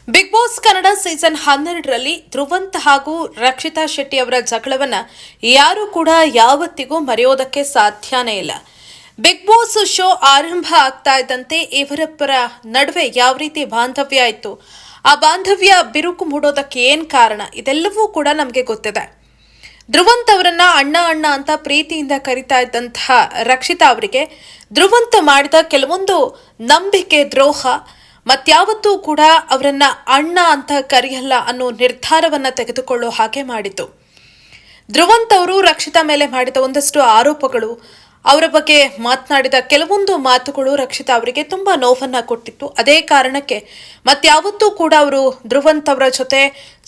Big Boss Kannada season 12ರಲ್ಲಿ ಧ್ರುವಂತ್ ಹಾಗೂ ರಕ್ಷಿತಾ ಶೆಟ್ಟಿ ಅವರ ಜಗಳವನ್ನ ಯಾರು ಕೂಡ ಯಾವತ್ತಿಗೂ ಮರೆಯೋದಕ್ಕೆ ಸಾಧ್ಯನೇ ಇಲ್ಲ. ಬಿಗ್ ಬಾಸ್ ಶೋ ಆರಂಭ ಆಗ್ತಾ ಇದ್ದಂತೆ ಇವರಿಬ್ಬರ ನಡುವೆ ಯಾವ ರೀತಿ ಬಾಂಧವ್ಯ ಇತ್ತು, ಆ ಬಾಂಧವ್ಯ ಬಿರುಕು ಮೂಡೋದಕ್ಕೆ ಏನ್ ಕಾರಣ, ಇದೆಲ್ಲವೂ ಕೂಡ ನಮಗೆ ಗೊತ್ತಿದೆ. ಧ್ರುವಂತ್ ಅವರನ್ನ ಅಣ್ಣ ಅಣ್ಣ ಅಂತ ಪ್ರೀತಿಯಿಂದ ಕರಿತಾ ಇದ್ದಂತಹ ರಕ್ಷಿತಾ ಅವರಿಗೆ ಧ್ರುವಂತ್ ಮಾಡಿದ ಕೆಲವೊಂದು ನಂಬಿಕೆ ದ್ರೋಹ ಮತ್ಯಾವತ್ತೂ ಕೂಡ ಅವರನ್ನ ಅಣ್ಣ ಅಂತ ಕರೆಯಲ್ಲ ಅನ್ನೋ ನಿರ್ಧಾರವನ್ನ ತೆಗೆದುಕೊಳ್ಳೋ ಹಾಗೆ ಮಾಡಿತು. ಧ್ರುವಂತ್ ಅವರು ರಕ್ಷಿತಾ ಮೇಲೆ ಮಾಡಿದ ಒಂದಷ್ಟು ಆರೋಪಗಳು, ಅವರ ಬಗ್ಗೆ ಮಾತನಾಡಿದ ಕೆಲವೊಂದು ಮಾತುಗಳು ರಕ್ಷಿತಾ ಅವರಿಗೆ ತುಂಬಾ ನೋವನ್ನ ಕೊಟ್ಟಿತ್ತು. ಅದೇ ಕಾರಣಕ್ಕೆ ಮತ್ಯಾವತ್ತೂ ಕೂಡ ಅವರು ಧ್ರುವಂತ್ ಅವರ ಜೊತೆ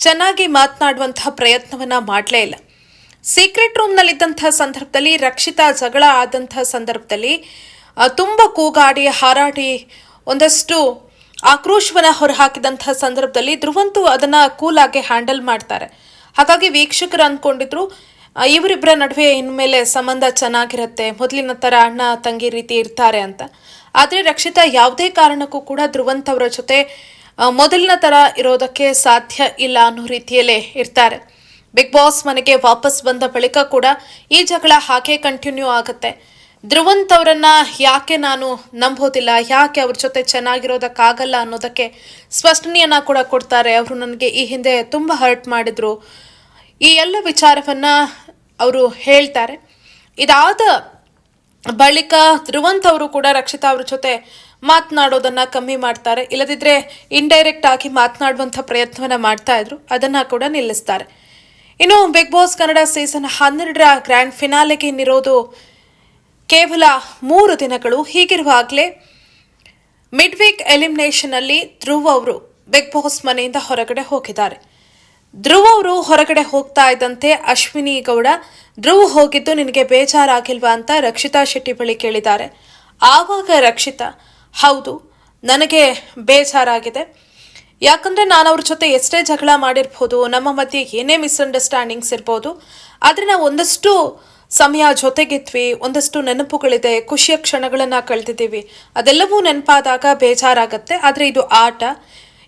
ಚೆನ್ನಾಗಿ ಮಾತನಾಡುವಂತಹ ಪ್ರಯತ್ನವನ್ನ ಮಾಡಲೇ ಇಲ್ಲ. ಸೀಕ್ರೆಟ್ ರೂಮ್ನಲ್ಲಿದ್ದಂತಹ ಸಂದರ್ಭದಲ್ಲಿ ರಕ್ಷಿತಾ ಜಗಳ ಆದಂತಹ ಸಂದರ್ಭದಲ್ಲಿ ತುಂಬಾ ಕೂಗಾಡಿ ಹಾರಾಡಿ ಒಂದಷ್ಟು ಆಕ್ರೋಶವನ್ನ ಹೊರಹಾಕಿದಂತಹ ಸಂದರ್ಭದಲ್ಲಿ ಧ್ರುವಂತು ಅದನ್ನ ಕೂಲಾಗಿ ಹ್ಯಾಂಡಲ್ ಮಾಡ್ತಾರೆ. ಹಾಗಾಗಿ ವೀಕ್ಷಕರು ಅಂದ್ಕೊಂಡಿದ್ರು ಇವರಿಬ್ಬರ ನಡುವೆ ಇನ್ಮೇಲೆ ಸಂಬಂಧ ಚೆನ್ನಾಗಿರುತ್ತೆ, ಮೊದಲಿನ ತರ ಅಣ್ಣ ತಂಗಿ ರೀತಿ ಇರ್ತಾರೆ ಅಂತ. ಆದ್ರೆ ರಕ್ಷಿತಾ ಯಾವುದೇ ಕಾರಣಕ್ಕೂ ಕೂಡ ಧ್ರುವಂತ್ ಅವರ ಜೊತೆ ಮೊದಲಿನ ತರ ಇರೋದಕ್ಕೆ ಸಾಧ್ಯ ಇಲ್ಲ ಅನ್ನೋ ರೀತಿಯಲ್ಲೇ ಇರ್ತಾರೆ. ಬಿಗ್ ಬಾಸ್ ಮನೆಗೆ ವಾಪಸ್ ಬಂದ ಬಳಿಕ ಕೂಡ ಈ ಜಗಳ ಹಾಗೆ ಕಂಟಿನ್ಯೂ ಆಗುತ್ತೆ. ಧ್ರುವಂತ್ ಅವರನ್ನ ಯಾಕೆ ನಾನು ನಂಬೋದಿಲ್ಲ, ಯಾಕೆ ಅವ್ರ ಜೊತೆ ಚೆನ್ನಾಗಿರೋದಕ್ಕಾಗಲ್ಲ ಅನ್ನೋದಕ್ಕೆ ಸ್ಪಷ್ಟನೆಯನ್ನ ಕೂಡ ಕೊಡ್ತಾರೆ. ಅವರು ನನಗೆ ಈ ಹಿಂದೆ ತುಂಬಾ ಹರ್ಟ್ ಮಾಡಿದ್ರು, ಈ ಎಲ್ಲ ವಿಚಾರವನ್ನ ಅವರು ಹೇಳ್ತಾರೆ. ಇದಾದ ಬಳಿಕ ಧ್ರುವಂತ್ ಅವರು ಕೂಡ ರಕ್ಷಿತಾ ಅವ್ರ ಜೊತೆ ಮಾತನಾಡೋದನ್ನ ಕಮ್ಮಿ ಮಾಡ್ತಾರೆ. ಇಲ್ಲದಿದ್ರೆ ಇಂಡೈರೆಕ್ಟ್ ಆಗಿ ಮಾತನಾಡುವಂಥ ಪ್ರಯತ್ನವನ್ನ ಮಾಡ್ತಾ ಇದ್ರು, ಅದನ್ನ ಕೂಡ ನಿಲ್ಲಿಸ್ತಾರೆ. ಇನ್ನು ಬಿಗ್ ಬಾಸ್ ಕನ್ನಡ ಸೀಸನ್ 12ರ ಗ್ರ್ಯಾಂಡ್ ಫಿನಾಲೆಗೆ ಇನ್ನಿರೋದು ಕೇವಲ 3 ದಿನಗಳು. ಹೀಗಿರುವಾಗಲೇ ಮಿಡ್ ವೀಕ್ ಎಲಿಮಿನೇಷನ್ ಅಲ್ಲಿ ಧ್ರುವ್ ಅವರು ಬಿಗ್ ಬಾಸ್ ಮನೆಯಿಂದ ಹೊರಗಡೆ ಹೋಗಿದ್ದಾರೆ. ಧ್ರುವ್ ಅವರು ಹೊರಗಡೆ ಹೋಗ್ತಾ ಇದ್ದಂತೆ ಅಶ್ವಿನಿ ಗೌಡ, ಧ್ರುವ್ ಹೋಗಿದ್ದು ನಿನಗೆ ಬೇಜಾರಾಗಿಲ್ವಾ ಅಂತ ರಕ್ಷಿತಾ ಶೆಟ್ಟಿ ಬಳಿ ಕೇಳಿದ್ದಾರೆ. ಆವಾಗ ರಕ್ಷಿತಾ, ಹೌದು ನನಗೆ ಬೇಜಾರಾಗಿದೆ, ಯಾಕಂದ್ರೆ ನಾನು ಅವ್ರ ಜೊತೆ ಎಷ್ಟೇ ಜಗಳ ಮಾಡಿರ್ಬೋದು, ನಮ್ಮ ಮಧ್ಯೆ ಏನೇ ಮಿಸ್ಅಂಡರ್ಸ್ಟ್ಯಾಂಡಿಂಗ್ಸ್ ಇರ್ಬೋದು, ಆದರೆ ನಾವು ಒಂದಷ್ಟು ಸಮಯ ಜೊತೆಗಿದ್ವಿ, ಒಂದಷ್ಟು ನೆನಪುಗಳಿದೆ, ಖುಷಿಯ ಕ್ಷಣಗಳನ್ನು ಕಳೆದಿದ್ದೀವಿ, ಅದೆಲ್ಲವೂ ನೆನಪಾದಾಗ ಬೇಜಾರಾಗತ್ತೆ. ಆದರೆ ಇದು ಆಟ,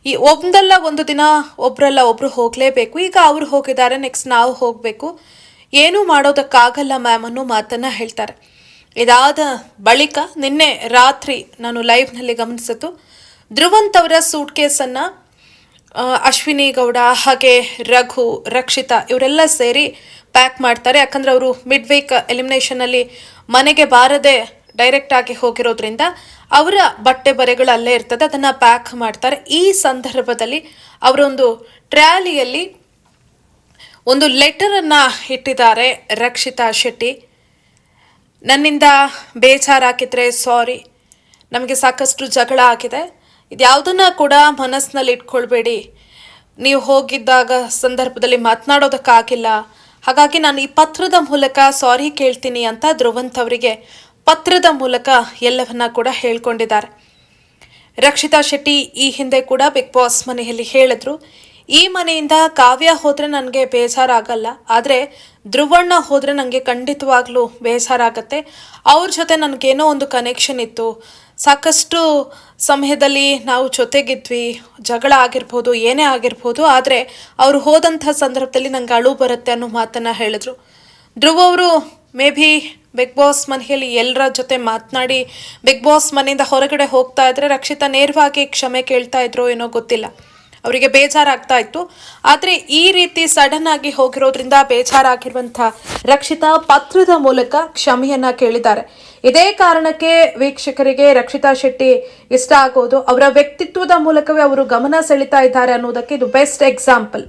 ಈ ಒಂದಲ್ಲ ಒಂದು ದಿನ ಒಬ್ರಲ್ಲ ಒಬ್ರು ಹೋಗಲೇಬೇಕು. ಈಗ ಅವ್ರು ಹೋಗಿದ್ದಾರೆ, ನೆಕ್ಸ್ಟ್ ನಾವು ಹೋಗಬೇಕು, ಏನೂ ಮಾಡೋದಕ್ಕಾಗಲ್ಲ ಮ್ಯಾಮ್ ಅನ್ನೋ ಮಾತನ್ನು ಹೇಳ್ತಾರೆ. ಇದಾದ ಬಳಿಕ ನಿನ್ನೆ ರಾತ್ರಿ ನಾನು ಲೈವ್ನಲ್ಲಿ ಗಮನಿಸಿದ್ದು, ಧ್ರುವಂತ್ ಅವರ ಸೂಟ್ ಕೇಸನ್ನು ಅಶ್ವಿನಿ ಗೌಡ ಹಾಗೆ ರಘು, ರಕ್ಷಿತಾ ಇವರೆಲ್ಲ ಸೇರಿ ಪ್ಯಾಕ್ ಮಾಡ್ತಾರೆ. ಯಾಕಂದ್ರೆ ಅವರು ಮಿಡ್ ವೀಕ್ ಎಲಿಮಿನೇಷನಲ್ಲಿ ಮನೆಗೆ ಬಾರದೆ ಡೈರೆಕ್ಟ್ ಆಗಿ ಹೋಗಿರೋದ್ರಿಂದ ಅವರ ಬಟ್ಟೆ ಬರೆಗಳು ಅಲ್ಲೇ ಇರ್ತದೆ, ಅದನ್ನು ಪ್ಯಾಕ್ ಮಾಡ್ತಾರೆ. ಈ ಸಂದರ್ಭದಲ್ಲಿ ಅವರೊಂದು ಟ್ರ್ಯಾಲಿಯಲ್ಲಿ ಒಂದು ಲೆಟರನ್ನು ಇಟ್ಟಿದ್ದಾರೆ. ರಕ್ಷಿತಾ ಶೆಟ್ಟಿ, ನನ್ನಿಂದ ಬೇಜಾರಾಗಿದ್ರೆ ಸಾರಿ, ನಮಗೆ ಸಾಕಷ್ಟು ಜಗಳ ಆಗಿದೆ, ಇದ್ಯಾವುದನ್ನ ಕೂಡ ಮನಸ್ಸಿನಲ್ಲಿ ಇಟ್ಕೊಳ್ಬೇಡಿ, ನೀವು ಹೋಗಿದ್ದಾಗ ಸಂದರ್ಭದಲ್ಲಿ ಮಾತನಾಡೋದಕ್ಕಾಗಿಲ್ಲ, ಹಾಗಾಗಿ ನಾನು ಈ ಪತ್ರದ ಮೂಲಕ ಸಾರಿ ಕೇಳ್ತೀನಿ ಅಂತ ಧ್ರುವಂತ್ ಅವರಿಗೆ ಪತ್ರದ ಮೂಲಕ ಎಲ್ಲವನ್ನ ಕೂಡ ಹೇಳ್ಕೊಂಡಿದ್ದಾರೆ. ರಕ್ಷಿತಾ ಶೆಟ್ಟಿ ಈ ಹಿಂದೆ ಕೂಡ ಬಿಗ್ ಬಾಸ್ ಮನೆಯಲ್ಲಿ ಹೇಳಿದ್ರು, ಈ ಮನೆಯಿಂದ ಕಾವ್ಯ ಹೋದರೆ ನನಗೆ ಬೇಜಾರಾಗಲ್ಲ, ಆದರೆ ಧ್ರುವಣ್ಣ ಹೋದರೆ ನನಗೆ ಖಂಡಿತವಾಗ್ಲೂ ಬೇಜಾರಾಗತ್ತೆ, ಅವ್ರ ಜೊತೆ ನನಗೇನೋ ಒಂದು ಕನೆಕ್ಷನ್ ಇತ್ತು, ಸಾಕಷ್ಟು ಸಮಯದಲ್ಲಿ ನಾವು ಜೊತೆಗಿದ್ವಿ, ಜಗಳ ಆಗಿರ್ಬೋದು ಏನೇ ಆಗಿರ್ಬೋದು, ಆದರೆ ಅವರು ಹೋದಂಥ ಸಂದರ್ಭದಲ್ಲಿ ನಂಗೆ ಅಳು ಬರುತ್ತೆ ಅನ್ನೋ ಮಾತನ್ನು ಹೇಳಿದ್ರು. ಧ್ರುವ್ ಅವರು ಮೇ ಬಿ ಬಿಗ್ ಬಾಸ್ ಮನೆಯಲ್ಲಿ ಎಲ್ಲರ ಜೊತೆ ಮಾತನಾಡಿ ಬಿಗ್ ಬಾಸ್ ಮನೆಯಿಂದ ಹೊರಗಡೆ ಹೋಗ್ತಾ ಇದ್ರೆ ರಕ್ಷಿತಾ ನೇರವಾಗಿ ಕ್ಷಮೆ ಕೇಳ್ತಾ ಇದ್ರು ಏನೋ ಗೊತ್ತಿಲ್ಲ, ಅವರಿಗೆ ಬೇಜಾರಾಗ್ತಾ ಇತ್ತು. ಆದರೆ ಈ ರೀತಿ ಸಡನ್ ಆಗಿ ಹೋಗಿರೋದ್ರಿಂದ ಬೇಜಾರಾಗಿರುವಂಥ ರಕ್ಷಿತಾ ಪತ್ರದ ಮೂಲಕ ಕ್ಷಮೆಯನ್ನ ಕೇಳಿದ್ದಾರೆ. ಇದೇ ಕಾರಣಕ್ಕೆ ವೀಕ್ಷಕರಿಗೆ ರಕ್ಷಿತಾ ಶೆಟ್ಟಿ ಇಷ್ಟ ಆಗೋದು, ಅವರ ವ್ಯಕ್ತಿತ್ವದ ಮೂಲಕವೇ ಅವರು ಗಮನ ಸೆಳೀತಾ ಇದ್ದಾರೆ ಅನ್ನೋದಕ್ಕೆ ಇದು ಬೆಸ್ಟ್ ಎಕ್ಸಾಂಪಲ್.